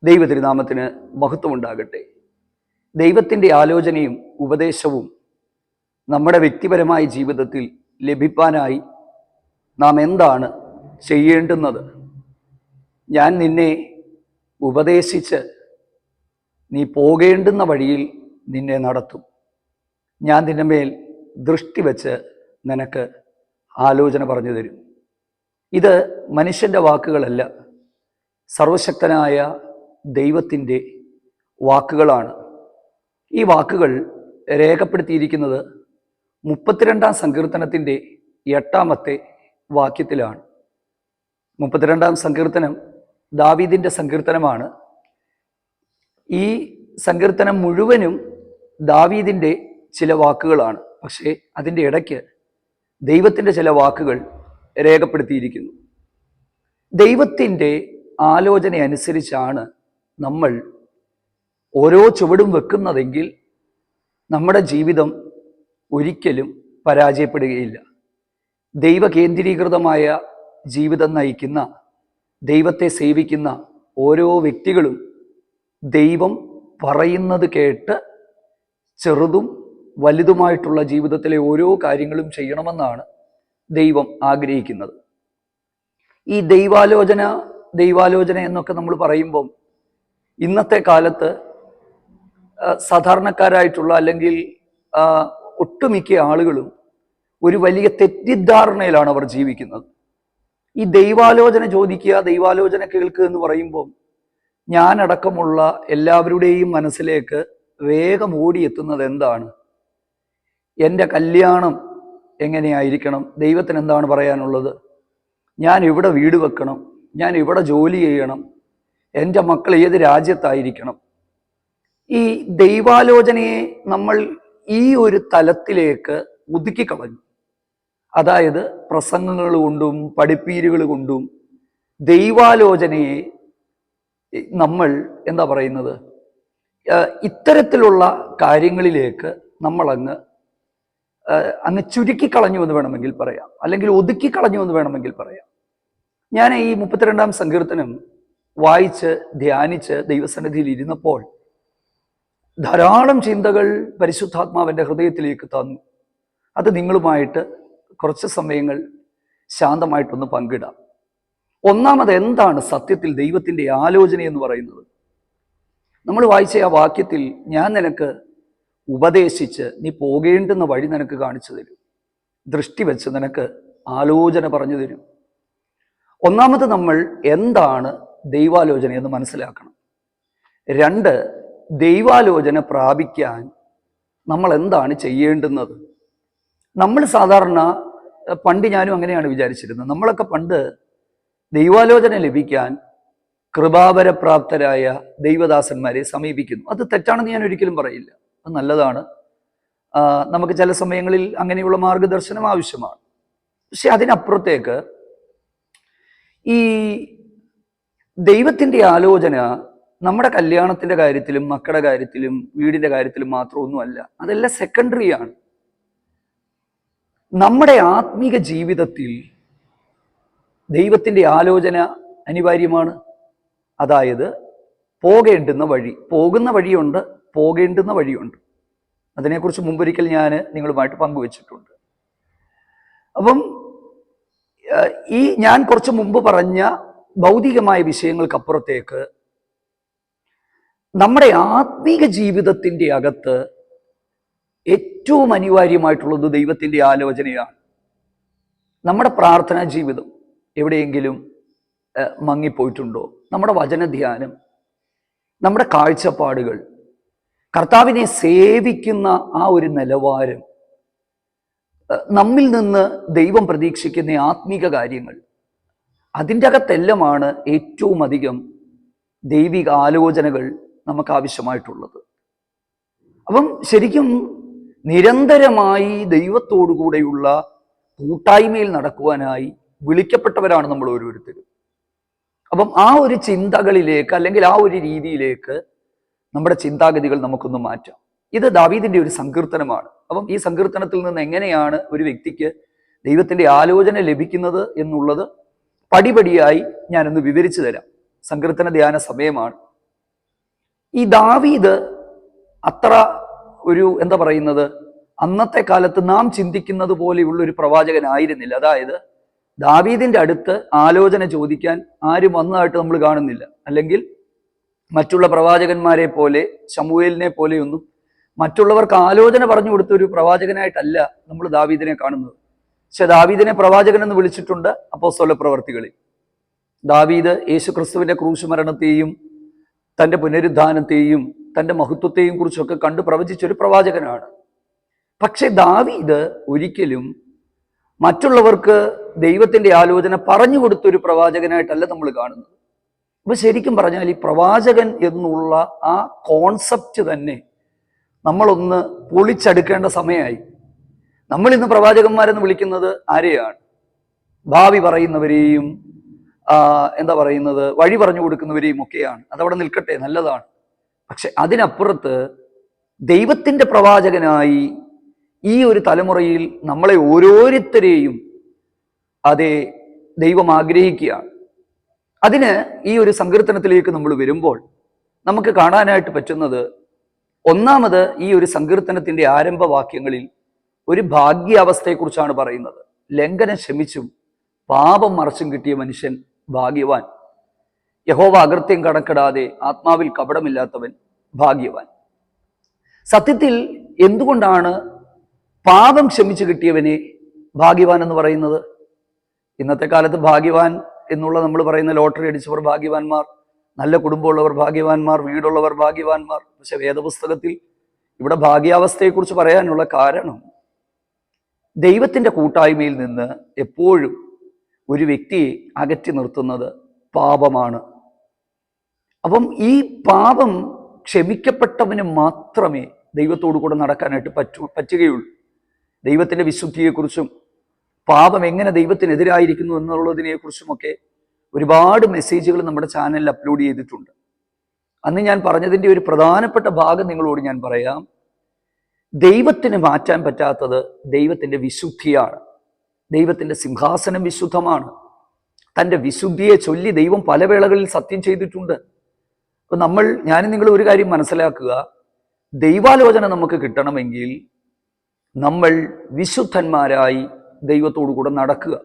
ദൈവതിരുനാമത്തിന് മഹത്വമുണ്ടാകട്ടെ. ദൈവത്തിൻ്റെ ആലോചനയും ഉപദേശവും നമ്മുടെ വ്യക്തിപരമായ ജീവിതത്തിൽ ലഭിക്കാനായി നാം എന്താണ് ചെയ്യേണ്ടുന്നത്? ഞാൻ നിന്നെ ഉപദേശിച്ച് നീ പോകേണ്ടുന്ന വഴിയിൽ നിന്നെ നടത്തും. ഞാൻ നിന്റെ മേൽ ദൃഷ്ടി വെച്ച് നിനക്ക് ആലോചന പറഞ്ഞു തരും. ഇത് മനുഷ്യൻ്റെ വാക്കുകളല്ല, സർവശക്തനായ ദൈവത്തിൻ്റെ വാക്കുകളാണ്. ഈ വാക്കുകൾ രേഖപ്പെടുത്തിയിരിക്കുന്നത് 32-ാം സങ്കീർത്തനത്തിൻ്റെ 8-ാമത്തെ വാക്യത്തിലാണ്. 32-ാം സങ്കീർത്തനം ദാവീദിൻ്റെ സങ്കീർത്തനമാണ്. ഈ സങ്കീർത്തനം മുഴുവനും ദാവീദിൻ്റെ ചില വാക്കുകളാണ്. പക്ഷേ അതിൻ്റെ ഇടയ്ക്ക് ദൈവത്തിൻ്റെ ചില വാക്കുകൾ രേഖപ്പെടുത്തിയിരിക്കുന്നു. ദൈവത്തിൻ്റെ ആലോചന അനുസരിച്ചാണ് നമ്മൾ ഓരോ ചുവടും വെക്കുന്നതെങ്കിൽ നമ്മുടെ ജീവിതം ഒരിക്കലും പരാജയപ്പെടുകയില്ല. ദൈവകേന്ദ്രീകൃതമായ ജീവിതം നയിക്കുന്ന, ദൈവത്തെ സേവിക്കുന്ന ഓരോ വ്യക്തികളും ദൈവം പറയുന്നത് കേട്ട് ചെറുതും വലുതുമായിട്ടുള്ള ജീവിതത്തിലെ ഓരോ കാര്യങ്ങളും ചെയ്യണമെന്നാണ് ദൈവം ആഗ്രഹിക്കുന്നത്. ഈ ദൈവാലോചന എന്നൊക്കെ നമ്മൾ പറയുമ്പം ഇന്നത്തെ കാലത്ത് സാധാരണക്കാരായിട്ടുള്ള അല്ലെങ്കിൽ ഒട്ടുമിക്ക ആളുകളും ഒരു വലിയ തെറ്റിദ്ധാരണയിലാണ് അവർ ജീവിക്കുന്നത്. ഈ ദൈവാലോചന ചോദിക്കുക, ദൈവാലോചന കേൾക്കുക എന്ന് പറയുമ്പോൾ ഞാനടക്കമുള്ള എല്ലാവരുടെയും മനസ്സിലേക്ക് വേഗം ഓടിയെത്തുന്നത് എന്താണ്? എൻ്റെ കല്യാണം എങ്ങനെയായിരിക്കണം? ദൈവത്തിന് എന്താണ് പറയാനുള്ളത്? ഞാൻ ഇവിടെ വീട് വെക്കണം, ഞാൻ ഇവിടെ ജോലി ചെയ്യണം, എൻ്റെ മക്കൾ ഏത് രാജ്യത്തായിരിക്കണം? ഈ ദൈവാലോചനയെ നമ്മൾ ഈ ഒരു തലത്തിലേക്ക് ഒതുക്കിക്കളഞ്ഞു. അതായത് പ്രസംഗങ്ങൾ കൊണ്ടും പഠിപ്പീരുകൾ കൊണ്ടും ദൈവാലോചനയെ നമ്മൾ എന്താ പറയുന്നത്, ഇത്തരത്തിലുള്ള കാര്യങ്ങളിലേക്ക് നമ്മൾ അങ്ങ് ചുരുക്കിക്കളഞ്ഞു എന്ന് വേണമെങ്കിൽ പറയാം, അല്ലെങ്കിൽ ഒതുക്കിക്കളഞ്ഞു എന്ന് വേണമെങ്കിൽ പറയാം. ഞാൻ ഈ 32-ാം സങ്കീർത്തനം വായിച്ച് ധ്യാനിച്ച് ദൈവസന്നിധിയിൽ ഇരുന്നപ്പോൾ ധാരാളം ചിന്തകൾ പരിശുദ്ധാത്മാവിൻ്റെ ഹൃദയത്തിലേക്ക് തന്നു. അത് നിങ്ങളുമായിട്ട് കുറച്ച് സമയങ്ങൾ ശാന്തമായിട്ടൊന്ന് പങ്കിടാം. ഒന്നാമത്, എന്താണ് സത്യത്തിൽ ദൈവത്തിൻ്റെ ആലോചന എന്ന് പറയുന്നത്? നമ്മൾ വായിച്ച ആ വാക്യത്തിൽ, ഞാൻ നിനക്ക് ഉപദേശിച്ച് നീ പോകേണ്ടുന്ന വഴി നിനക്ക് കാണിച്ചു തരും, ദൃഷ്ടി വെച്ച് നിനക്ക് ആലോചന പറഞ്ഞു തരും. ഒന്നാമത് നമ്മൾ എന്താണ് ദൈവാലോചന എന്ന് മനസ്സിലാക്കണം. 2, ദൈവാലോചന പ്രാപിക്കാൻ നമ്മൾ എന്താണ് ചെയ്യേണ്ടുന്നത്? നമ്മൾ സാധാരണ, പണ്ട് ഞാനും അങ്ങനെയാണ് വിചാരിച്ചിരുന്നത്, നമ്മളൊക്കെ പണ്ട് ദൈവാലോചന ലഭിക്കാൻ കൃപാവരപ്രാപ്തരായ ദൈവദാസന്മാരെ സമീപിക്കുന്നു. അത് തെറ്റാണെന്ന് ഞാൻ ഒരിക്കലും പറയില്ല, അത് നല്ലതാണ്. നമുക്ക് ചില സമയങ്ങളിൽ അങ്ങനെയുള്ള മാർഗദർശനം ആവശ്യമാണ്. പക്ഷെ അതിനപ്പുറത്തേക്ക് ഈ ദൈവത്തിൻ്റെ ആലോചന നമ്മുടെ കല്യാണത്തിൻ്റെ കാര്യത്തിലും മക്കളുടെ കാര്യത്തിലും വീടിൻ്റെ കാര്യത്തിലും മാത്രമൊന്നുമല്ല, അതെല്ലാം സെക്കൻഡറിയാണ്. നമ്മുടെ ആത്മീക ജീവിതത്തിൽ ദൈവത്തിൻ്റെ ആലോചന അനിവാര്യമാണ്. അതായത് പോകേണ്ടുന്ന വഴി, പോകുന്ന വഴിയുണ്ട്, പോകേണ്ടുന്ന വഴിയുണ്ട്. അതിനെക്കുറിച്ച് മുമ്പൊരിക്കൽ ഞാൻ നിങ്ങളുമായിട്ട് പങ്കുവച്ചിട്ടുണ്ട്. അപ്പം ഈ ഞാൻ കുറച്ച് മുമ്പ് പറഞ്ഞ ഭൗതികമായ വിഷയങ്ങൾക്കപ്പുറത്തേക്ക് നമ്മുടെ ആത്മീക ജീവിതത്തിൻ്റെ അകത്ത് ഏറ്റവും അനിവാര്യമായിട്ടുള്ളത് ദൈവത്തിൻ്റെ ആലോചനയാണ്. നമ്മുടെ പ്രാർത്ഥനാ ജീവിതം എവിടെയെങ്കിലും മങ്ങിപ്പോയിട്ടുണ്ടോ? നമ്മുടെ വചനധ്യാനം, നമ്മുടെ കാഴ്ചപ്പാടുകൾ, കർത്താവിനെ സേവിക്കുന്ന ആ ഒരു നിലവാരം, നമ്മിൽ നിന്ന് ദൈവം പ്രതീക്ഷിക്കുന്ന ആത്മീക കാര്യങ്ങൾ, അതിൻ്റെ അകത്തെല്ലാമാണ് ഏറ്റവും അധികം ദൈവിക ആലോചനകൾ നമുക്ക് ആവശ്യമായിട്ടുള്ളത്. അപ്പം ശരിക്കും നിരന്തരമായി ദൈവത്തോടു കൂടെയുള്ള കൂട്ടായ്മയിൽ നടക്കുവാനായി വിളിക്കപ്പെട്ടവരാണ് നമ്മൾ ഓരോരുത്തരും. അപ്പം ആ ഒരു ചിന്തകളിലേക്ക്, അല്ലെങ്കിൽ ആ ഒരു രീതിയിലേക്ക് നമ്മുടെ ചിന്താഗതികൾ നമുക്കൊന്ന് മാറ്റാം. ഇത് ദാവീദിന്റെ ഒരു സങ്കീർത്തനമാണ്. അപ്പം ഈ സങ്കീർത്തനത്തിൽ നിന്ന് എങ്ങനെയാണ് ഒരു വ്യക്തിക്ക് ദൈവത്തിന്റെ ആലോചന ലഭിക്കുന്നത് എന്നുള്ളത് പടിപടിയായി ഞാനൊന്ന് വിവരിച്ചു തരാം. സങ്കീർത്തന ധ്യാന സമയമാണ്. ഈ ദാവീദ് അത്ര ഒരു എന്താ പറയുന്നത്, അന്നത്തെ കാലത്ത് നാം ചിന്തിക്കുന്നത് പോലെയുള്ള ഒരു പ്രവാചകനായിരുന്നില്ല. അതായത് ദാവീദിന്റെ അടുത്ത് ആലോചന ചോദിക്കാൻ ആരും വന്നതായിട്ട് നമ്മൾ കാണുന്നില്ല. അല്ലെങ്കിൽ മറ്റുള്ള പ്രവാചകന്മാരെ പോലെ, ശമൂവേലിനെ പോലെയൊന്നും മറ്റുള്ളവർക്ക് ആലോചന പറഞ്ഞു കൊടുത്ത ഒരു പ്രവാചകനായിട്ടല്ല നമ്മൾ ദാവീദിനെ കാണുന്നത്. പക്ഷെ ദാവീദിനെ പ്രവാചകൻ എന്ന് വിളിച്ചിട്ടുണ്ട് അപ്പോസ്തല പ്രവർത്തികളിൽ. ദാവീദ് യേശുക്രിസ്തുവിന്റെ ക്രൂശ് മരണത്തെയും തന്റെ പുനരുദ്ധാനത്തെയും തന്റെ മഹത്വത്തെയും കുറിച്ചൊക്കെ കണ്ടു പ്രവചിച്ചൊരു പ്രവാചകനാണ്. പക്ഷെ ദാവീദ് ഒരിക്കലും മറ്റുള്ളവർക്ക് ദൈവത്തിന്റെ ആലോചന പറഞ്ഞു കൊടുത്തൊരു പ്രവാചകനായിട്ടല്ല നമ്മൾ കാണുന്നത്. അപ്പൊ ശരിക്കും പറഞ്ഞാൽ ഈ പ്രവാചകൻ എന്നുള്ള ആ കോൺസെപ്റ്റ് തന്നെ നമ്മളൊന്ന് പൊളിച്ചെടുക്കേണ്ട സമയമായി. നമ്മൾ ഇന്ന് പ്രവാചകന്മാരെന്ന് വിളിക്കുന്നത് ആരെയാണ്? ഭാവി പറയുന്നവരെയും എന്താ പറയുന്നത്, വഴി പറഞ്ഞു കൊടുക്കുന്നവരെയും ഒക്കെയാണ്. അതവിടെ നിൽക്കട്ടെ, നല്ലതാണ്. പക്ഷെ അതിനപ്പുറത്ത് ദൈവത്തിന്റെ പ്രവാചകനായി ഈ ഒരു തലമുറയിൽ നമ്മളെ ഓരോരുത്തരെയും അതേ ദൈവം ആഗ്രഹിക്കുകയാണ്. അതിന് ഈ ഒരു സങ്കീർത്തനത്തിലേക്ക് നമ്മൾ വരുമ്പോൾ നമുക്ക് കാണാനായിട്ട് പറ്റുന്നത്, ഒന്നാമത് ഈ ഒരു സങ്കീർത്തനത്തിന്റെ ആരംഭവാക്യങ്ങളിൽ ഒരു ഭാഗ്യാവസ്ഥയെക്കുറിച്ചാണ് പറയുന്നത്. ലംഘനം ക്ഷമിച്ചും പാപം മറച്ചും കിട്ടിയ മനുഷ്യൻ ഭാഗ്യവാൻ. യഹോവ അകൃത്യം കണക്കിടാതെ ആത്മാവിൽ കപടമില്ലാത്തവൻ ഭാഗ്യവാൻ. സത്യത്തിൽ എന്തുകൊണ്ടാണ് പാപം ക്ഷമിച്ചു കിട്ടിയവനെ ഭാഗ്യവാൻ എന്ന് പറയുന്നത്? ഇന്നത്തെ കാലത്ത് ഭാഗ്യവാൻ എന്നുള്ള നമ്മൾ പറയുന്ന ലോട്ടറി അടിച്ചവർ ഭാഗ്യവാന്മാർ, നല്ല കുടുംബമുള്ളവർ ഭാഗ്യവാന്മാർ, വീടുള്ളവർ ഭാഗ്യവാന്മാർ. പക്ഷെ വേദപുസ്തകത്തിൽ ഇവിടെ ഭാഗ്യാവസ്ഥയെക്കുറിച്ച് പറയാനുള്ള കാരണം, ദൈവത്തിന്റെ കൂട്ടായ്മയിൽ നിന്ന് എപ്പോഴും ഒരു വ്യക്തിയെ അകറ്റി നിർത്തുന്നത് പാപമാണ്. അപ്പം ഈ പാപം ക്ഷമിക്കപ്പെട്ടവന് മാത്രമേ ദൈവത്തോടു കൂടെ നടക്കാനായിട്ട് പറ്റുകയുള്ളൂ. ദൈവത്തിന്റെ വിശുദ്ധിയെക്കുറിച്ചും പാപം എങ്ങനെ ദൈവത്തിനെതിരായിരിക്കുന്നു എന്നുള്ളതിനെക്കുറിച്ചുമൊക്കെ ഒരുപാട് മെസ്സേജുകൾ നമ്മുടെ ചാനലിൽ അപ്ലോഡ് ചെയ്തിട്ടുണ്ട്. അന്ന് ഞാൻ പറഞ്ഞതിൻ്റെ ഒരു പ്രധാനപ്പെട്ട ഭാഗം നിങ്ങളോട് ഞാൻ പറയാം. ദൈവത്തിന് മാറ്റാൻ പറ്റാത്തത് ദൈവത്തിന്റെ വിശുദ്ധിയാണ്. ദൈവത്തിന്റെ സിംഹാസനം വിശുദ്ധമാണ്. തൻ്റെ വിശുദ്ധിയെ ചൊല്ലി ദൈവം പല വേളകളിൽ സത്യം ചെയ്തിട്ടുണ്ട്. അപ്പൊ ഞാനും നിങ്ങൾ ഒരു കാര്യം മനസ്സിലാക്കുക, ദൈവാലോചന നമുക്ക് കിട്ടണമെങ്കിൽ നമ്മൾ വിശുദ്ധന്മാരായി ദൈവത്തോടു കൂടെ നടക്കുക.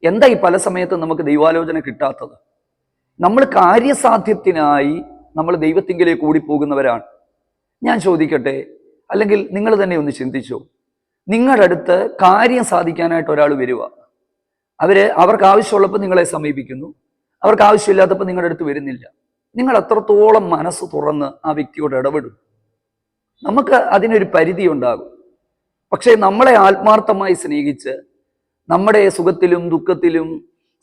എന്താ ഈ പല സമയത്തും നമുക്ക് ദൈവാലോചന കിട്ടാത്തത്? നമ്മൾ കാര്യസാധ്യത്തിനായി നമ്മൾ ദൈവത്തിങ്കിലേക്ക് ഓടിപ്പോകുന്നവരാണ്. ഞാൻ ചോദിക്കട്ടെ, അല്ലെങ്കിൽ നിങ്ങൾ തന്നെ ഒന്ന് ചിന്തിച്ചോ, നിങ്ങളുടെ അടുത്ത് കാര്യം സാധിക്കാനായിട്ട് ഒരാൾ വരിക, അവർക്ക് ആവശ്യമുള്ളപ്പോൾ നിങ്ങളെ സമീപിക്കുന്നു, അവർക്ക് ആവശ്യമില്ലാത്തപ്പോൾ നിങ്ങളുടെ അടുത്ത് വരുന്നില്ല. നിങ്ങൾ എത്രത്തോളം മനസ്സ് തുറന്ന് ആ വ്യക്തിയോട് ഇടപെടും? നമുക്ക് അതിനൊരു പരിധി ഉണ്ടാകും. പക്ഷേ നമ്മളെ ആത്മാർത്ഥമായി സ്നേഹിച്ച് നമ്മുടെ സുഖത്തിലും ദുഃഖത്തിലും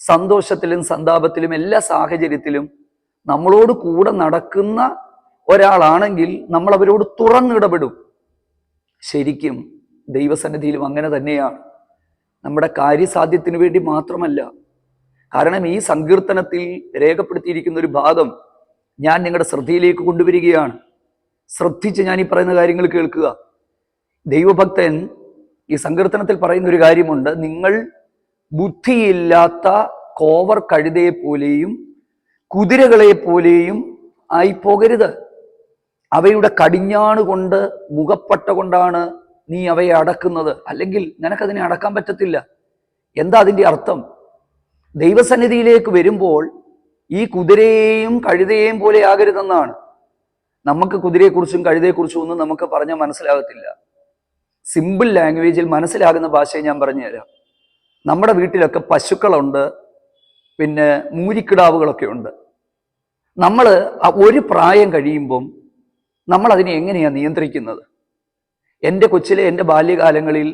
സന്തോഷത്തിലും സന്താപത്തിലും എല്ലാ സാഹചര്യത്തിലും നമ്മളോട് കൂടെ നടക്കുന്ന ഒരാളാണെങ്കിൽ നമ്മൾ അവരോട് തുറന്നിടപെടും. ശരിക്കും ദൈവസന്നിധിയിലും അങ്ങനെ തന്നെയാണ്. നമ്മുടെ കാര്യസാധ്യത്തിന് വേണ്ടി മാത്രമല്ല. കാരണം ഈ സങ്കീർത്തനത്തിൽ രേഖപ്പെടുത്തിയിരിക്കുന്ന ഒരു ഭാഗം ഞാൻ നിങ്ങളുടെ ശ്രദ്ധയിലേക്ക് കൊണ്ടുവരികയാണ്. ശ്രദ്ധിച്ച് ഞാൻ ഈ പറയുന്ന കാര്യങ്ങൾ കേൾക്കുക. ദൈവഭക്തൻ ഈ സങ്കീർത്തനത്തിൽ പറയുന്ന ഒരു കാര്യമുണ്ട്. നിങ്ങൾ ബുദ്ധിയില്ലാത്ത കോവർ കഴുതയെ പോലെയും കുതിരകളെ പോലെയും ആയി പോകരുത്. അവയുടെ കടിഞ്ഞാണുകൊണ്ട് മുഖപ്പട്ട കൊണ്ടാണ് നീ അവയെ അടക്കുന്നത്, അല്ലെങ്കിൽ നിനക്കതിനെ അടക്കാൻ പറ്റത്തില്ല. എന്താ അതിൻ്റെ അർത്ഥം? ദൈവസന്നിധിയിലേക്ക് വരുമ്പോൾ ഈ കുതിരയെയും കഴുതയെയും പോലെ ആകരുതെന്നാണ്. നമുക്ക് കുതിരയെക്കുറിച്ചും കഴുതയെക്കുറിച്ചും ഒന്നും നമുക്ക് പറഞ്ഞാൽ മനസ്സിലാകത്തില്ല. സിമ്പിൾ ലാംഗ്വേജിൽ മനസ്സിലാകുന്ന ഭാഷയെ ഞാൻ പറഞ്ഞുതരാം. നമ്മുടെ വീട്ടിലൊക്കെ പശുക്കളുണ്ട്, പിന്നെ മൂരിക്കിടാവുകളൊക്കെ ഉണ്ട്. നമ്മൾ ഒരു പ്രായം കഴിയുമ്പം നമ്മൾ അതിനെ എങ്ങനെയാണ് നിയന്ത്രിക്കുന്നത്? എൻ്റെ കൊച്ചിലെ എൻ്റെ ബാല്യകാലങ്ങളിൽ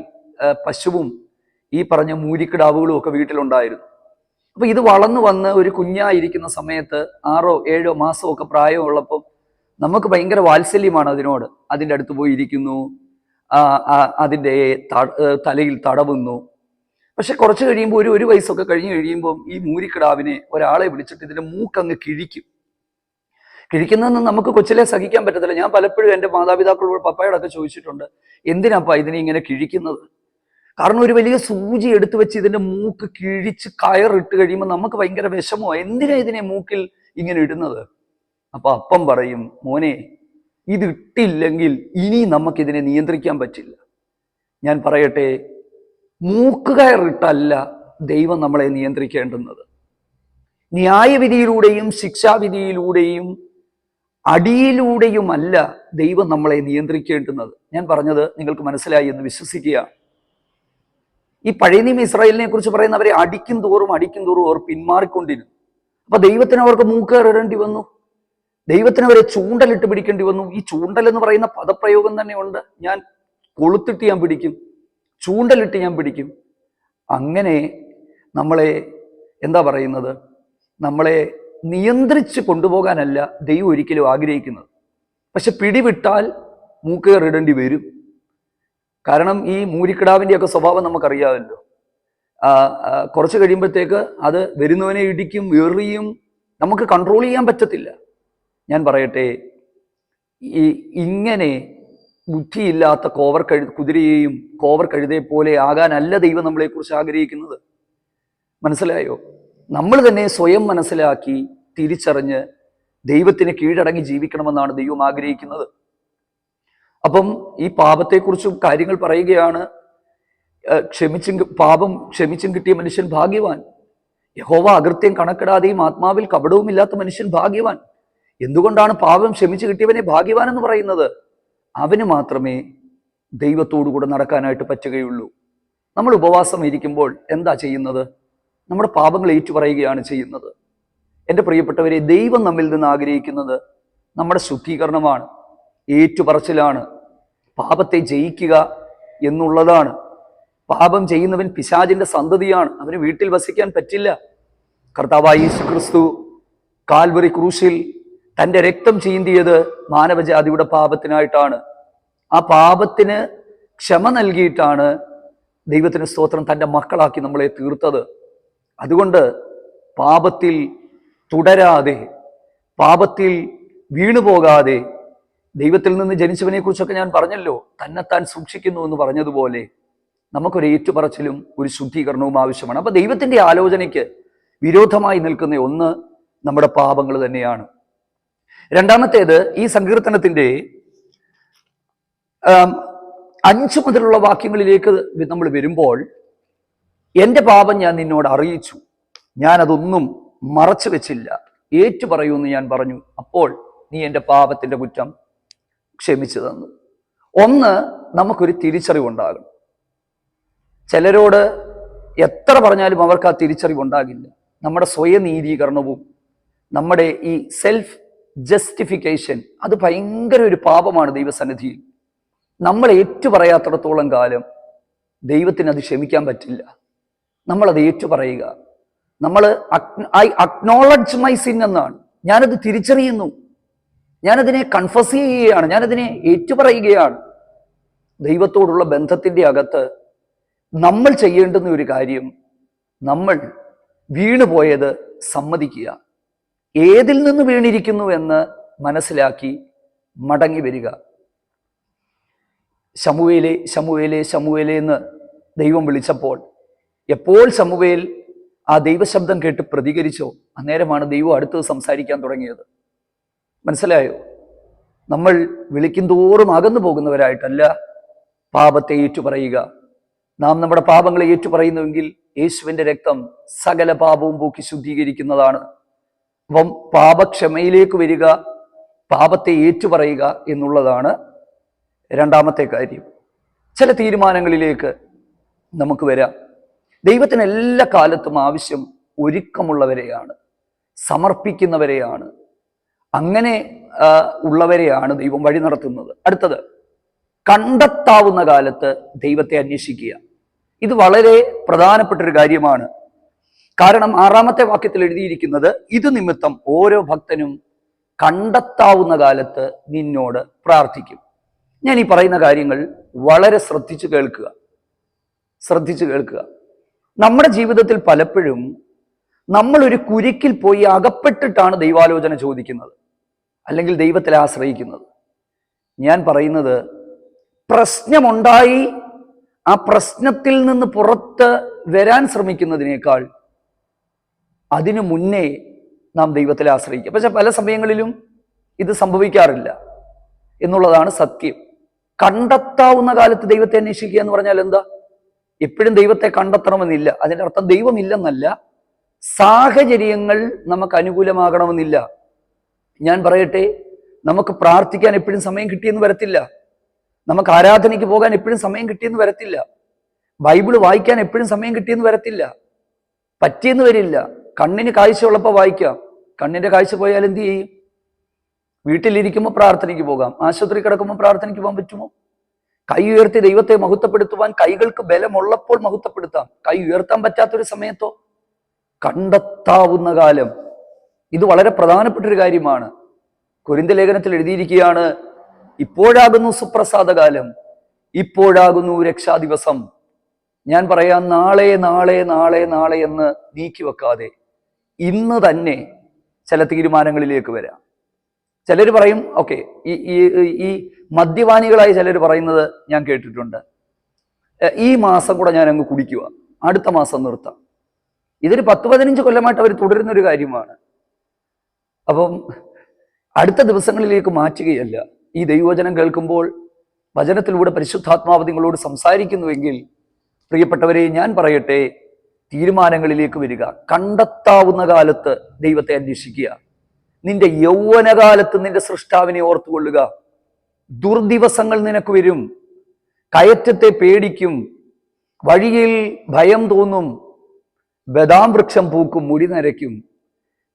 പശുവും ഈ പറഞ്ഞ മൂരിക്കിടാവുകളും ഒക്കെ വീട്ടിലുണ്ടായിരുന്നു. അപ്പൊ ഇത് വളർന്നു വന്ന് ഒരു കുഞ്ഞായിരിക്കുന്ന സമയത്ത് 6 or 7 മാസമൊക്കെ പ്രായമുള്ളപ്പം നമുക്ക് ഭയങ്കര വാത്സല്യമാണ് അതിനോട്. അതിൻ്റെ അടുത്ത് പോയി ഇരിക്കുന്നു, അതിൻ്റെ തലയിൽ തടവുന്നു. പക്ഷെ കുറച്ച് കഴിയുമ്പോൾ ഒരു വയസ്സൊക്കെ കഴിഞ്ഞ് കഴിയുമ്പോൾ ഈ മൂരിക്കിടാവിനെ ഒരാളെ വിളിച്ചിട്ട് ഇതിൻ്റെ മൂക്കങ്ങ് കിഴിക്കുന്നതെന്ന് നമുക്ക് കൊച്ചിലെ സഹിക്കാൻ പറ്റത്തില്ല. ഞാൻ പലപ്പോഴും എൻ്റെ മാതാപിതാക്കളോട് പപ്പായോടൊക്കെ ചോദിച്ചിട്ടുണ്ട്, എന്തിനാപ്പാ ഇതിനെ ഇങ്ങനെ കിഴിക്കുന്നത്? കാരണം ഒരു വലിയ സൂചി എടുത്തു വെച്ച് ഇതിൻ്റെ മൂക്ക് കിഴിച്ച് കയറിട്ട് കഴിയുമ്പോൾ നമുക്ക് ഭയങ്കര വിഷമോ, എന്തിനാ ഇതിനെ മൂക്കിൽ ഇങ്ങനെ ഇടുന്നത്? അപ്പൊ അപ്പം പറയും, മോനെ ഇതിട്ടില്ലെങ്കിൽ ഇനി നമുക്കിതിനെ നിയന്ത്രിക്കാൻ പറ്റില്ല. ഞാൻ പറയട്ടെ, മൂക്കുകയറിട്ടല്ല ദൈവം നമ്മളെ നിയന്ത്രിക്കേണ്ടുന്നത്. ന്യായവിധിയിലൂടെയും ശിക്ഷാവിധിയിലൂടെയും അടിയിലൂടെയുമല്ല ദൈവം നമ്മളെ നിയന്ത്രിക്കേണ്ടുന്നത്. ഞാൻ പറഞ്ഞത് നിങ്ങൾക്ക് മനസ്സിലായി എന്ന് വിശ്വസിക്കുക. ഈ പഴയ നിയമ ഇസ്രായേലിനെ കുറിച്ച് പറയുന്നവരെ അടിക്കും തോറും അവർ പിന്മാറിക്കൊണ്ടിരുന്നു. അപ്പൊ ദൈവത്തിന് അവർക്ക് മൂക്കേറിടേണ്ടി വന്നു, ദൈവത്തിന് അവരെ ചൂണ്ടലിട്ട് പിടിക്കേണ്ടി വന്നു. ഈ ചൂണ്ടൽ എന്ന് പറയുന്ന പദപ്രയോഗം തന്നെ ഉണ്ട്. ഞാൻ കൊളുത്തിട്ട് ഞാൻ പിടിക്കും, ചൂണ്ടലിട്ട് ഞാൻ പിടിക്കും. അങ്ങനെ നമ്മളെ എന്താ പറയുന്നത്, നമ്മളെ നിയന്ത്രിച്ച് കൊണ്ടുപോകാനല്ല ദൈവം ഒരിക്കലും ആഗ്രഹിക്കുന്നത്. പക്ഷെ പിടിവിട്ടാൽ മൂക്കേറിടേണ്ടി വരും. കാരണം ഈ മൂരിക്കിടാവിൻ്റെയൊക്കെ സ്വഭാവം നമുക്കറിയാമല്ലോ. കുറച്ച് കഴിയുമ്പോഴത്തേക്ക് അത് വരുന്നവനെ ഇടിക്കും, എറിയും, നമുക്ക് കൺട്രോൾ ചെയ്യാൻ പറ്റത്തില്ല. ഞാൻ പറയട്ടെ, ഇങ്ങനെ ബുദ്ധിയില്ലാത്ത കുതിരയെയും കോവർ കഴുതയെ പോലെ ആകാനല്ല ദൈവം നമ്മളെക്കുറിച്ച് ആഗ്രഹിക്കുന്നത്. മനസ്സിലായോ? നമ്മൾ തന്നെ സ്വയം മനസ്സിലാക്കി തിരിച്ചറിഞ്ഞ് ദൈവത്തിന് കീഴടങ്ങി ജീവിക്കണമെന്നാണ് ദൈവം ആഗ്രഹിക്കുന്നത്. അപ്പം ഈ പാപത്തെക്കുറിച്ചും കാര്യങ്ങൾ പറയുകയാണ്. പാപം ക്ഷമിച്ചും കിട്ടിയ മനുഷ്യൻ ഭാഗ്യവാൻ. യഹോവ അകൃത്യം കണക്കിടാതെയും ആത്മാവിൽ കപടവുമില്ലാത്ത മനുഷ്യൻ ഭാഗ്യവാൻ. എന്തുകൊണ്ടാണ് പാപം ക്ഷമിച്ചു കിട്ടിയവനെ ഭാഗ്യവാൻ എന്ന് പറയുന്നത്? അവന് മാത്രമേ ദൈവത്തോടു കൂടെ നടക്കാനായിട്ട് പറ്റുകയുള്ളൂ. നമ്മൾ ഉപവാസം ഇരിക്കുമ്പോൾ എന്താ ചെയ്യുന്നത്? നമ്മുടെ പാപങ്ങൾ ഏറ്റുപറയുകയാണ് ചെയ്യുന്നത്. എൻ്റെ പ്രിയപ്പെട്ടവരെ, ദൈവം നമ്മിൽ നിന്ന് ആഗ്രഹിക്കുന്നത് നമ്മുടെ ശുദ്ധീകരണമാണ്, ഏറ്റുപറച്ചിലാണ്, പാപത്തെ ജയിക്കുക എന്നുള്ളതാണ്. പാപം ചെയ്യുന്നവൻ പിശാചിന്റെ സന്തതിയാണ്, അവന് വീട്ടിൽ വസിക്കാൻ പറ്റില്ല. കർത്താവായ യേശു ക്രിസ്തു കാൽവറി ക്രൂശിൽ തൻ്റെ രക്തം ചീന്തിയത് മാനവജാതിയുടെ പാപത്തിനായിട്ടാണ്. ആ പാപത്തിന് ക്ഷമ നൽകിയിട്ടാണ് ദൈവത്തിന് സ്തോത്രം തൻ്റെ മക്കളാക്കി നമ്മളെ തീർത്തത്. അതുകൊണ്ട് പാപത്തിൽ തുടരാതെ, പാപത്തിൽ വീണുപോകാതെ, ദൈവത്തിൽ നിന്ന് ജനിച്ചവനെ കുറിച്ചൊക്കെ ഞാൻ പറഞ്ഞല്ലോ, തന്നെത്താൻ സൂക്ഷിക്കുന്നു എന്ന് പറഞ്ഞതുപോലെ നമുക്കൊരു ഏറ്റുപറച്ചിലും ഒരു ശുദ്ധീകരണവും ആവശ്യമാണ്. അപ്പൊ ദൈവത്തിന്റെ ആലോചനയ്ക്ക് വിരോധമായി നിൽക്കുന്ന ഒന്ന് നമ്മുടെ പാപങ്ങൾ തന്നെയാണ്. രണ്ടാമത്തേത്, ഈ സങ്കീർത്തനത്തിന്റെ 5 മുതലുള്ള വാക്യങ്ങളിലേക്ക് നമ്മൾ വരുമ്പോൾ, എൻ്റെ പാപം ഞാൻ നിന്നോട് അറിയിച്ചു, ഞാൻ അതൊന്നും മറച്ചു വെച്ചില്ല, ഏറ്റുപറയൂന്ന് ഞാൻ പറഞ്ഞു, അപ്പോൾ നീ എൻ്റെ പാപത്തിന്റെ കുറ്റം ക്ഷമിച്ചു തന്നു. ഒന്ന്, നമുക്കൊരു തിരിച്ചറിവുണ്ടാകും. ചിലരോട് എത്ര പറഞ്ഞാലും അവർക്ക് ആ തിരിച്ചറിവുണ്ടാകില്ല. നമ്മുടെ സ്വയനീതീകരണവും നമ്മുടെ ഈ സെൽഫ് ജസ്റ്റിഫിക്കേഷൻ, അത് ഭയങ്കര ഒരു പാപമാണ് ദൈവസന്നിധിയിൽ. നമ്മൾ ഏറ്റുപറയാത്തിടത്തോളം കാലം ദൈവത്തിന് അത് ക്ഷമിക്കാൻ പറ്റില്ല. നമ്മളത് ഏറ്റുപറയുക. നമ്മൾ ഐ അക്നോളജ് മൈ സിൻ എന്നാണ്. ഞാനത് തിരിച്ചറിയുന്നു, ഞാനതിനെ കൺഫസ് ചെയ്യുകയാണ്, ഞാനതിനെ ഏറ്റുപറയുകയാണ്. ദൈവത്തോടുള്ള ബന്ധത്തിന്റെ അകത്ത് നമ്മൾ ചെയ്യേണ്ടുന്ന ഒരു കാര്യം, നമ്മൾ വീണുപോയത് സമ്മതിക്കുക, ഏതിൽ നിന്ന് വീണിരിക്കുന്നു എന്ന് മനസ്സിലാക്കി മടങ്ങി വരിക. ശമൂവേലേ ശമൂവേലേ ശമൂവേലേ എന്ന് ദൈവം വിളിച്ചപ്പോൾ എപ്പോൾ ശമൂവേൽ ആ ദൈവശബ്ദം കേട്ട് പ്രതികരിച്ചോ, അന്നേരമാണ് ദൈവം അടുത്തത് സംസാരിക്കാൻ തുടങ്ങിയത്. മനസ്സിലായോ? നമ്മൾ വിളിക്കും തോറും അകന്നു പോകുന്നവരായിട്ടല്ല പാപത്തെ ഏറ്റുപറയുക. നാം നമ്മുടെ പാപങ്ങളെ ഏറ്റുപറയുന്നുവെങ്കിൽ യേശുവിൻ്റെ രക്തം സകല പാപവും പോക്കി ശുദ്ധീകരിക്കുന്നതാണ്. അപ്പം പാപക്ഷമയിലേക്ക് വരിക, പാപത്തെ ഏറ്റുപറയുക എന്നുള്ളതാണ് രണ്ടാമത്തെ കാര്യം. ചില തീരുമാനങ്ങളിലേക്ക് നമുക്ക് വരാം. ദൈവത്തിന് എല്ലാ കാലത്തും ആവശ്യം ഒരുക്കമുള്ളവരെയാണ്, സമർപ്പിക്കുന്നവരെയാണ്. അങ്ങനെ ഉള്ളവരെയാണ് ദൈവം വഴി നടത്തുന്നത്. അടുത്തത്, കണ്ടെത്താവുന്ന കാലത്ത് ദൈവത്തെ അന്വേഷിക്കുക. ഇത് വളരെ പ്രധാനപ്പെട്ടൊരു കാര്യമാണ്. കാരണം 6-ാമത്തെ വാക്യത്തിൽ എഴുതിയിരിക്കുന്നത്, ഇത് നിമിത്തം ഓരോ ഭക്തനും കണ്ടെത്താവുന്ന കാലത്ത് നിന്നോട് പ്രാർത്ഥിക്കും. ഞാൻ ഈ പറയുന്ന കാര്യങ്ങൾ വളരെ ശ്രദ്ധിച്ചു കേൾക്കുക. നമ്മുടെ ജീവിതത്തിൽ പലപ്പോഴും നമ്മൾ ഒരു കുരുക്കിൽ പോയി അകപ്പെട്ടിട്ടാണ് ദൈവാലോചന ചോദിക്കുന്നത്, അല്ലെങ്കിൽ ദൈവത്തിൽ ആശ്രയിക്കുന്നത്. ഞാൻ പറയുന്നത്, പ്രശ്നമുണ്ടായി ആ പ്രശ്നത്തിൽ നിന്ന് പുറത്ത് വരാൻ ശ്രമിക്കുന്നതിനേക്കാൾ അതിനു മുന്നേ നാം ദൈവത്തിൽ ആശ്രയിക്കുക. പക്ഷെ പല സമയങ്ങളിലും ഇത് സംഭവിക്കാറില്ല എന്നുള്ളതാണ് സത്യം. കണ്ടെത്താവുന്ന കാലത്ത് ദൈവത്തെ അന്വേഷിക്കുക എന്ന് പറഞ്ഞാൽ എന്താ? എപ്പോഴും ദൈവത്തെ കണ്ടെത്തണമെന്നില്ല. അതിൻ്റെ അർത്ഥം ദൈവമില്ലെന്നല്ല, സാഹചര്യങ്ങൾ നമുക്ക് അനുകൂലമാകണമെന്നില്ല. ഞാൻ പറയട്ടെ, നമുക്ക് പ്രാർത്ഥിക്കാൻ എപ്പോഴും സമയം കിട്ടിയെന്ന് വരത്തില്ല. നമുക്ക് ആരാധനയ്ക്ക് പോകാൻ എപ്പോഴും സമയം കിട്ടിയെന്ന് വരത്തില്ല. ബൈബിള് വായിക്കാൻ എപ്പോഴും സമയം കിട്ടിയെന്ന് വരത്തില്ല. പറ്റിയെന്ന് വരില്ല. കണ്ണിന് കാഴ്ച ഉള്ളപ്പോൾ വായിക്കാം. കണ്ണിന്റെ കാഴ്ച പോയാൽ എന്ത് ചെയ്യും? വീട്ടിലിരിക്കുമ്പോൾ പ്രാർത്ഥനയ്ക്ക് പോകാം. ആശുപത്രി കിടക്കുമ്പോൾ പ്രാർത്ഥനയ്ക്ക് പോകാൻ പറ്റുമോ? കൈ ഉയർത്തി ദൈവത്തെ മഹത്വപ്പെടുത്തുവാൻ കൈകൾക്ക് ബലമുള്ളപ്പോൾ മഹത്വപ്പെടുത്താം. കൈ ഉയർത്താൻ പറ്റാത്തൊരു സമയത്തോ? കണ്ടെത്താവുന്ന കാലം, ഇത് വളരെ പ്രധാനപ്പെട്ടൊരു കാര്യമാണ്. കൊരിന്ത്യ ലേഖനത്തിൽ എഴുതിയിരിക്കുകയാണ്, ഇപ്പോഴാകുന്നു സുപ്രസാദ കാലം, ഇപ്പോഴാകുന്നു രക്ഷാദിവസം. ഞാൻ പറയാം, നാളെ നാളെ നാളെ നാളെ എന്ന് നീക്കി വെക്കാതെ ഇന്ന് തന്നെ ചില തീരുമാനങ്ങളിലേക്ക് വരാം. ചിലർ പറയും, ഓക്കെ, ഈ മദ്യപാനികളായി ചിലർ പറയുന്നത് ഞാൻ കേട്ടിട്ടുണ്ട്, ഈ മാസം കൂടെ ഞാൻ അങ്ങ് കുടിക്കുക, അടുത്ത മാസം നിർത്താം. ഇതൊരു 10-15 കൊല്ലമായിട്ട് അവർ തുടരുന്നൊരു കാര്യമാണ്. അപ്പം അടുത്ത ദിവസങ്ങളിലേക്ക് മാറ്റുകയല്ല. ഈ ദൈവവചനം കേൾക്കുമ്പോൾ വചനത്തിലൂടെ പരിശുദ്ധാത്മാവ് നിങ്ങളോട് സംസാരിക്കുന്നുവെങ്കിൽ, പ്രിയപ്പെട്ടവരെ, ഞാൻ പറയട്ടെ, തീരുമാനങ്ങളിലേക്ക് വരിക. കണ്ടെത്താവുന്ന കാലത്ത് ദൈവത്തെ അന്വേഷിക്കുക. നിന്റെ യൗവനകാലത്ത് നിന്റെ സൃഷ്ടാവിനെ ഓർത്തുകൊള്ളുക. ദുർദിവസങ്ങൾ നിനക്ക് വരും. കയറ്റത്തെ പേടിക്കും, വഴിയിൽ ഭയം തോന്നും, ബദാം വൃക്ഷം പൂക്കും, മുടി നരയ്ക്കും,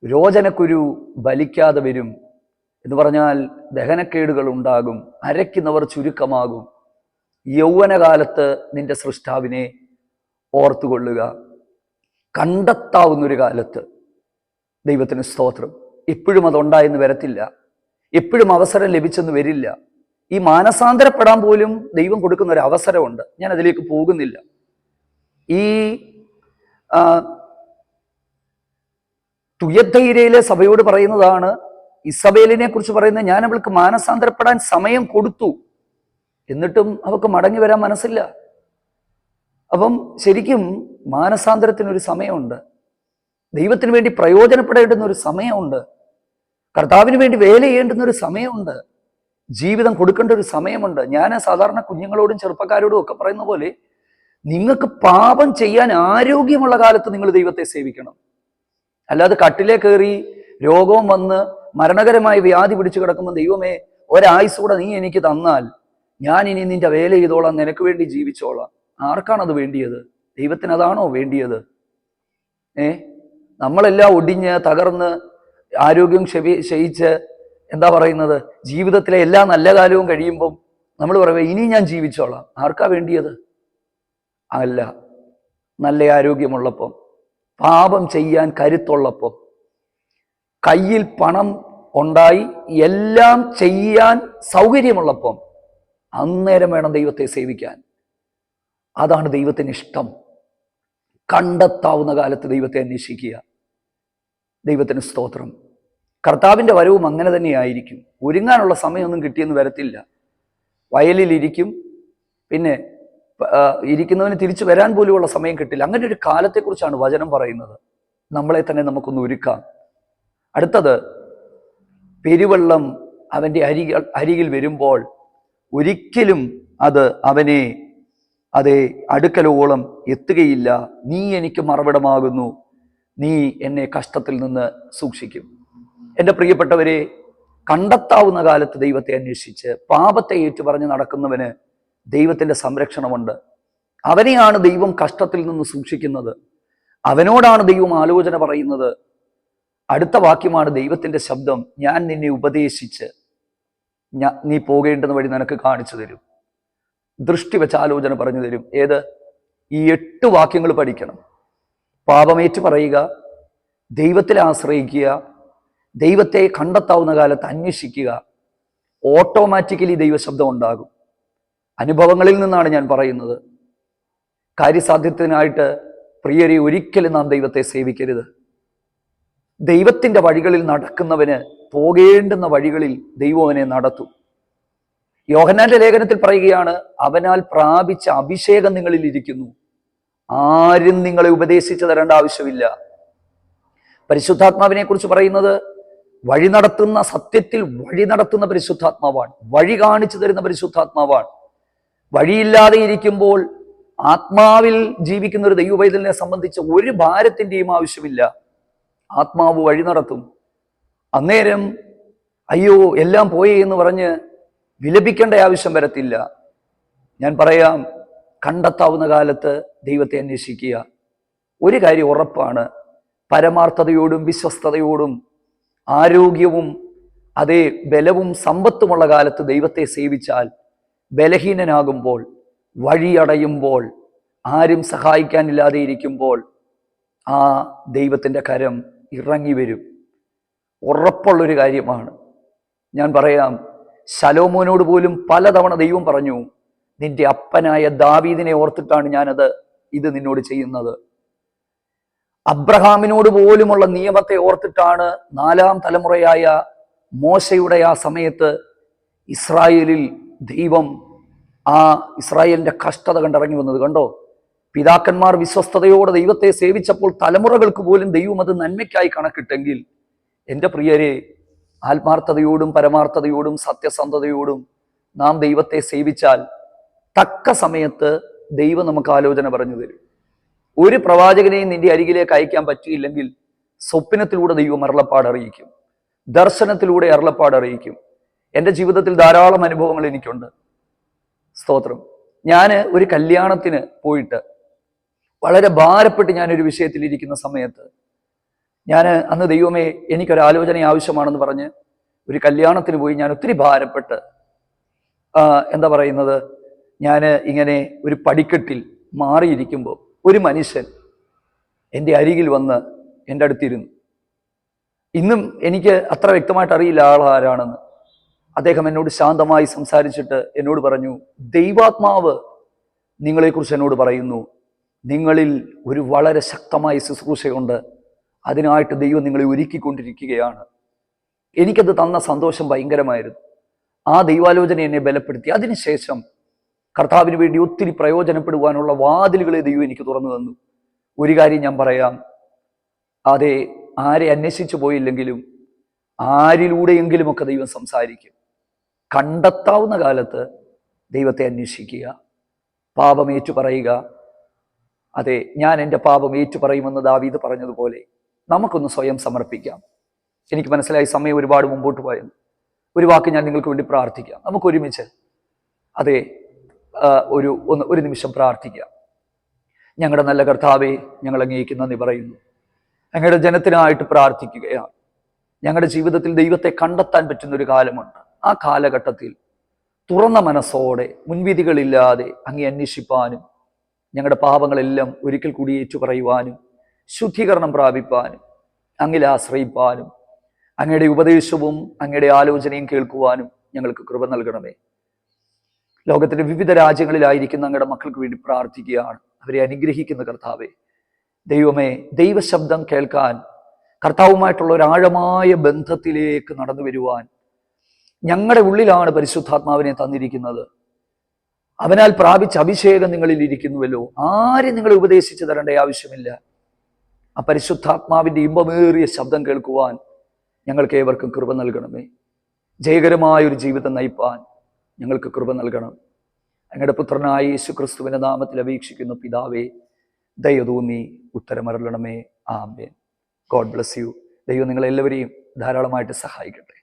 രോചനക്കുരു ബലിക്കാതെ വരും എന്ന് പറഞ്ഞാൽ ദഹനക്കേടുകൾ ഉണ്ടാകും, അരയ്ക്കുന്നവർ ചുരുക്കമാകും. യൗവനകാലത്ത് നിന്റെ സൃഷ്ടാവിനെ ഓർത്തുകൊള്ളുക. കണ്ടെത്താവുന്നൊരു കാലത്ത് ദൈവത്തിന് സ്തോത്രം. എപ്പോഴും അതുണ്ടായെന്ന് വരത്തില്ല, എപ്പോഴും അവസരം ലഭിച്ചെന്ന് വരില്ല. ഈ മാനസാന്തരപ്പെടാൻ പോലും ദൈവം കൊടുക്കുന്ന ഒരു അവസരമുണ്ട്. ഞാൻ അതിലേക്ക് പോകുന്നില്ല. ഈ തുയത്തൈരയിലെ സഭയോട് പറയുന്നതാണ്, ഇസബേലിനെ കുറിച്ച് പറയുന്നത്, ഞാൻ അവൾക്ക് മാനസാന്തരപ്പെടാൻ സമയം കൊടുത്തു, എന്നിട്ടും അവൾക്ക് മടങ്ങി വരാൻ മനസ്സില്ല. അപ്പം ശരിക്കും മാനസാന്തരത്തിനൊരു സമയമുണ്ട്. ദൈവത്തിന് വേണ്ടി പ്രയോജനപ്പെടേണ്ടുന്ന ഒരു സമയമുണ്ട്. കർത്താവിന് വേണ്ടി വേല ചെയ്യേണ്ടുന്ന ഒരു സമയമുണ്ട്. ജീവിതം കൊടുക്കേണ്ട ഒരു സമയമുണ്ട്. ഞാൻ സാധാരണ കുഞ്ഞുങ്ങളോടും ചെറുപ്പക്കാരോടും ഒക്കെ പറയുന്ന പോലെ, നിങ്ങൾക്ക് പാപം ചെയ്യാൻ ആരോഗ്യമുള്ള കാലത്ത് നിങ്ങൾ ദൈവത്തെ സേവിക്കണം. അല്ലാതെ കട്ടിലേ കയറി രോഗവും വന്ന് മരണകരമായ വ്യാധി പിടിച്ചു കിടക്കുമ്പോൾ, ദൈവമേ ഒരായുസ് കൂടെ നീ എനിക്ക് തന്നാൽ ഞാൻ ഇനി നിന്റെ വേല ചെയ്തോളാം, നിനക്ക് വേണ്ടി ജീവിച്ചോളാം. ആർക്കാണത് വേണ്ടിയത്? ദൈവത്തിന് അതാണോ വേണ്ടിയത്? നമ്മളെല്ലാം ഒടിഞ്ഞ് തകർന്ന് ആരോഗ്യം ക്ഷയിച്ച് എന്താ പറയുന്നത്, ജീവിതത്തിലെ എല്ലാ നല്ല കാലവും കഴിയുമ്പം നമ്മൾ പറയുക, ഇനി ഞാൻ ജീവിച്ചോളാം. ആർക്കാ വേണ്ടിയത്? അല്ല, നല്ല ആരോഗ്യമുള്ളപ്പം, പാപം ചെയ്യാൻ കരുത്തുള്ളപ്പം, കയ്യിൽ പണം ഉണ്ടായി എല്ലാം ചെയ്യാൻ സൗകര്യമുള്ളപ്പം, അന്നേരം വേണം ദൈവത്തെ സേവിക്കാൻ. അതാണ് ദൈവത്തിന് ഇഷ്ടം. കണ്ടെത്താവുന്ന കാലത്ത് ദൈവത്തെ അന്വേഷിക്കുക. ദൈവത്തിന് സ്തോത്രം. കർത്താവിൻ്റെ വരവും അങ്ങനെ തന്നെയായിരിക്കും. ഒരുങ്ങാനുള്ള സമയമൊന്നും കിട്ടിയെന്ന് വരത്തില്ല. വയലിലിരിക്കും, പിന്നെ ഇരിക്കുന്നവന് തിരിച്ചു വരാൻ പോലുമുള്ള സമയം കിട്ടില്ല. അങ്ങനെ ഒരു കാലത്തെക്കുറിച്ചാണ് വചനം പറയുന്നത്. നമ്മളെ തന്നെ നമുക്കൊന്ന് ഒരുക്കാം. അടുത്തത്, പെരുവെള്ളം അവൻ്റെ അരികിൽ വരുമ്പോൾ ഒരിക്കലും അത് അവനെ അടുക്കലോളം എത്തുകയില്ല. നീ എനിക്ക് മറവിടമാകുന്നു, നീ എന്നെ കഷ്ടത്തിൽ നിന്ന് സൂക്ഷിക്കും. എൻ്റെ പ്രിയപ്പെട്ടവരെ, കണ്ടെത്താവുന്ന കാലത്ത് ദൈവത്തെ അന്വേഷിച്ച് പാപത്തെ ഏറ്റുപറഞ്ഞ് നടക്കുന്നവന് ദൈവത്തിൻ്റെ സംരക്ഷണമുണ്ട്. അവനെയാണ് ദൈവം കഷ്ടത്തിൽ നിന്ന് സൂക്ഷിക്കുന്നത്. അവനോടാണ് ദൈവം ആലോചന പറയുന്നത്. അടുത്ത വാക്യമാണ് ദൈവത്തിൻ്റെ ശബ്ദം, ഞാൻ നിന്നെ ഉപദേശിച്ച് നീ പോകേണ്ടുന്ന വഴി നിനക്ക് കാണിച്ചു തരും. ദൃഷ്ടി വെച്ച് ആലോചന പറഞ്ഞു തരും. ഏത്? ഈ 8 വാക്യങ്ങൾ പഠിക്കണം. പാപമേറ്റു പറയുക, ദൈവത്തിൽ ആശ്രയിക്കുക, ദൈവത്തെ കണ്ടെത്താവുന്ന കാലത്ത് അന്വേഷിക്കുക. ഓട്ടോമാറ്റിക്കലി ദൈവശബ്ദം ഉണ്ടാകും. അനുഭവങ്ങളിൽ നിന്നാണ് ഞാൻ പറയുന്നത്. കാര്യസാധ്യത്തിനായിട്ട് പ്രിയരെ, ഒരിക്കലും നാം ദൈവത്തെ സേവിക്കരുത്. ദൈവത്തിൻ്റെ വഴികളിൽ നടക്കുന്നവന് പോകേണ്ടുന്ന വഴികളിൽ ദൈവം അവനെ നടത്തും. യോഹന്നാന്റെ ലേഖനത്തിൽ പറയുകയാണ്, അവനാൽ പ്രാപിച്ച അഭിഷേകം നിങ്ങളിൽ ഇരിക്കുന്നു, ആരും നിങ്ങളെ ഉപദേശിച്ചു തരേണ്ട ആവശ്യമില്ല. പരിശുദ്ധാത്മാവിനെ കുറിച്ച് പറയുന്നത്, വഴി നടത്തുന്ന, സത്യത്തിൽ വഴി നടത്തുന്ന പരിശുദ്ധാത്മാവാണ്. വഴി കാണിച്ചു തരുന്ന പരിശുദ്ധാത്മാവാണ്. വഴിയില്ലാതെ ഇരിക്കുമ്പോൾ ആത്മാവിൽ ജീവിക്കുന്ന ഒരു ദൈവവൈതലിനെ സംബന്ധിച്ച് ഒരു ഭാരത്തിന്റെയും ആവശ്യമില്ല. ആത്മാവ് വഴി നടത്തും. അന്നേരം അയ്യോ എല്ലാം പോയി എന്ന് പറഞ്ഞ് വിലപിക്കേണ്ട ആവശ്യം വരത്തില്ല. ഞാൻ പറയാം, കണ്ടെത്താവുന്ന കാലത്ത് ദൈവത്തെ അന്വേഷിക്കുക. ഒരു കാര്യം ഉറപ്പാണ്, പരമാർത്ഥതയോടും വിശ്വസ്തയോടും ആരോഗ്യവും അതേ ബലവും സമ്പത്തുമുള്ള കാലത്ത് ദൈവത്തെ സേവിച്ചാൽ, ബലഹീനനാകുമ്പോൾ, വഴിയടയുമ്പോൾ, ആരും സഹായിക്കാനില്ലാതെ ഇരിക്കുമ്പോൾ ആ ദൈവത്തിൻ്റെ കരം ഇറങ്ങി വരും. ഉറപ്പുള്ളൊരു കാര്യമാണ്. ഞാൻ പറയാം, ശലോമോനോട് പോലും പലതവണ ദൈവം പറഞ്ഞു, നിന്റെ അപ്പനായ ദാവീദിനെ ഓർത്തിട്ടാണ് ഇത് നിന്നോട് ചെയ്യുന്നത്. അബ്രഹാമിനോട് പോലുമുള്ള നിയമത്തെ ഓർത്തിട്ടാണ് 4-ാം തലമുറയായ മോശയുടെ ആ സമയത്ത് ഇസ്രായേലിൽ ദൈവം ആ ഇസ്രായേലിന്റെ കഷ്ടത കണ്ടിറങ്ങി വന്നത്. കണ്ടോ, പിതാക്കന്മാർ വിശ്വസ്തയോടെ ദൈവത്തെ സേവിച്ചപ്പോൾ തലമുറകൾക്ക് പോലും ദൈവം അത് നന്മയ്ക്കായി കണക്കിട്ടെങ്കിൽ, എൻ്റെ പ്രിയരെ, ആത്മാർത്ഥതയോടും പരമാർത്ഥതയോടും സത്യസന്ധതയോടും നാം ദൈവത്തെ സേവിച്ചാൽ തക്ക സമയത്ത് ദൈവം നമുക്ക് ആലോചന പറഞ്ഞു തരും. ഒരു പ്രവാചകനെയും നിന്റെ അരികിലേക്ക് അയക്കാൻ പറ്റിയില്ലെങ്കിൽ സ്വപ്നത്തിലൂടെ ദൈവം അരുളപ്പാട് അറിയിക്കും, ദർശനത്തിലൂടെ അരുളപ്പാട് അറിയിക്കും. എൻ്റെ ജീവിതത്തിൽ ധാരാളം അനുഭവങ്ങൾ എനിക്കുണ്ട്. സ്തോത്രം. ഞാൻ ഒരു കല്യാണത്തിന് പോയിട്ട് വളരെ ഭാരപ്പെട്ട് ഞാനൊരു വിഷയത്തിൽ ഇരിക്കുന്ന സമയത്ത് ഞാൻ അന്ന് ദൈവമേ എനിക്കൊരാലോചന ആവശ്യമാണെന്ന് പറഞ്ഞ് ഒരു കല്യാണത്തിന് പോയി. ഞാൻ ഒത്തിരി ഭാരപ്പെട്ട് എന്താ പറയുന്നത്, ഞാൻ ഇങ്ങനെ ഒരു പടിക്കെട്ടിൽ മാറിയിരിക്കുമ്പോൾ ഒരു മനുഷ്യൻ എൻ്റെ അരികിൽ വന്ന് എൻ്റെ അടുത്തിരുന്നു. ഇന്നും എനിക്ക് അത്ര വ്യക്തമായിട്ട് അറിയില്ല ആളാരാണെന്ന്. അദ്ദേഹം എന്നോട് ശാന്തമായി സംസാരിച്ചിട്ട് എന്നോട് പറഞ്ഞു, ദൈവാത്മാവ് നിങ്ങളെക്കുറിച്ച് എന്നോട് പറയുന്നു, നിങ്ങളിൽ ഒരു വളരെ ശക്തമായ ശുശ്രൂഷയുണ്ട്, അതിനായിട്ട് ദൈവം നിങ്ങളെ ഒരുക്കിക്കൊണ്ടിരിക്കുകയാണ്. എനിക്കത് തന്ന സന്തോഷം ഭയങ്കരമായിരുന്നു. ആ ദൈവാലോചന എന്നെ ബലപ്പെടുത്തി. അതിനുശേഷം കർത്താവിന് വേണ്ടി ഒത്തിരി പ്രയോജനപ്പെടുവാനുള്ള വാതിലുകളെ ദൈവം എനിക്ക് തുറന്നു തന്നു. ഒരു കാര്യം ഞാൻ പറയാം, അതെ, ആരെ അന്വേഷിച്ചു പോയില്ലെങ്കിലും ആരിലൂടെയെങ്കിലുമൊക്കെ ദൈവം സംസാരിക്കും. കണ്ടെത്താവുന്ന കാലത്ത് ദൈവത്തെ അന്വേഷിക്കുക, പാപം ഏറ്റുപറയുക. അതെ, ഞാൻ എൻ്റെ പാപം ഏറ്റുപറയുമെന്ന് ദാവീദ് പറഞ്ഞതുപോലെ നമുക്കൊന്ന് സ്വയം സമർപ്പിക്കാം. എനിക്ക് മനസ്സിലായി സമയം ഒരുപാട് മുമ്പോട്ട് പോയെന്ന്. ഒരു വാക്ക് ഞാൻ നിങ്ങൾക്ക് വേണ്ടി പ്രാർത്ഥിക്കാം. നമുക്കൊരുമിച്ച് അതെ ഒരു നിമിഷം പ്രാർത്ഥിക്കാം. ഞങ്ങളുടെ നല്ല കർത്താവേ, ഞങ്ങൾ അങ്ങേക്ക് നന്ദി പറയുന്നു. അങ്ങയുടെ ജനത്തിനായിട്ട് പ്രാർത്ഥിക്കുകയാണ്. ഞങ്ങളുടെ ജീവിതത്തിൽ ദൈവത്തെ കണ്ടെത്താൻ പറ്റുന്നൊരു കാലമുണ്ട്. ആ കാലഘട്ടത്തിൽ തുറന്ന മനസ്സോടെ മുൻവിധികളില്ലാതെ അങ്ങേ അന്വേഷിപ്പാനും ഞങ്ങളുടെ പാപങ്ങളെല്ലാം ഒരിക്കൽ കൂടി ഏറ്റുപറയുവാനും ശുദ്ധീകരണം പ്രാപിപ്പാനും അങ്ങിൽ ആശ്രയിപ്പാനും അങ്ങയുടെ ഉപദേശവും അങ്ങയുടെ ആലോചനയും കേൾക്കുവാനും ഞങ്ങൾക്ക് കൃപ നൽകണമേ. ലോകത്തിന്റെ വിവിധ രാജ്യങ്ങളിലായിരിക്കുന്ന അങ്ങയുടെ മക്കൾക്ക് വേണ്ടി പ്രാർത്ഥിക്കുകയാണ്. അവരെ അനുഗ്രഹിക്കുന്ന കർത്താവേ, ദൈവമേ, ദൈവശബ്ദം കേൾക്കാൻ, കർത്താവുമായിട്ടുള്ള ഒരു ആഴമായ ബന്ധത്തിലേക്ക് നടന്നു വരുവാൻ ഞങ്ങളുടെ ഉള്ളിലാണ് പരിശുദ്ധാത്മാവിനെ തന്നിരിക്കുന്നത്. അവനാൽ പ്രാപിച്ച അഭിഷേകം നിങ്ങളിൽ ഇരിക്കുന്നുവല്ലോ. ആരും നിങ്ങളെ ഉപദേശിച്ചു തരേണ്ട ആവശ്യമില്ല. ആ പരിശുദ്ധാത്മാവിന്റെ ഇമ്പമേറിയ ശബ്ദം കേൾക്കുവാൻ ഞങ്ങൾക്ക് ഏവർക്കും കൃപ നൽകണമേ. ജയകരമായൊരു ജീവിതം നയിപ്പാൻ ഞങ്ങൾക്ക് കൃപ നൽകണം. അങ്ങയുടെ പുത്രനായ യേശുക്രിസ്തുവിന്റെ നാമത്തിൽ അപേക്ഷിക്കുന്നു പിതാവേ, ദയ തോന്നി ഉത്തരമരുളണമേ. ആമേൻ. God bless you. ദൈവം നിങ്ങളെല്ലാവരെയും ധാരാളമായിട്ട് സഹായിക്കട്ടെ.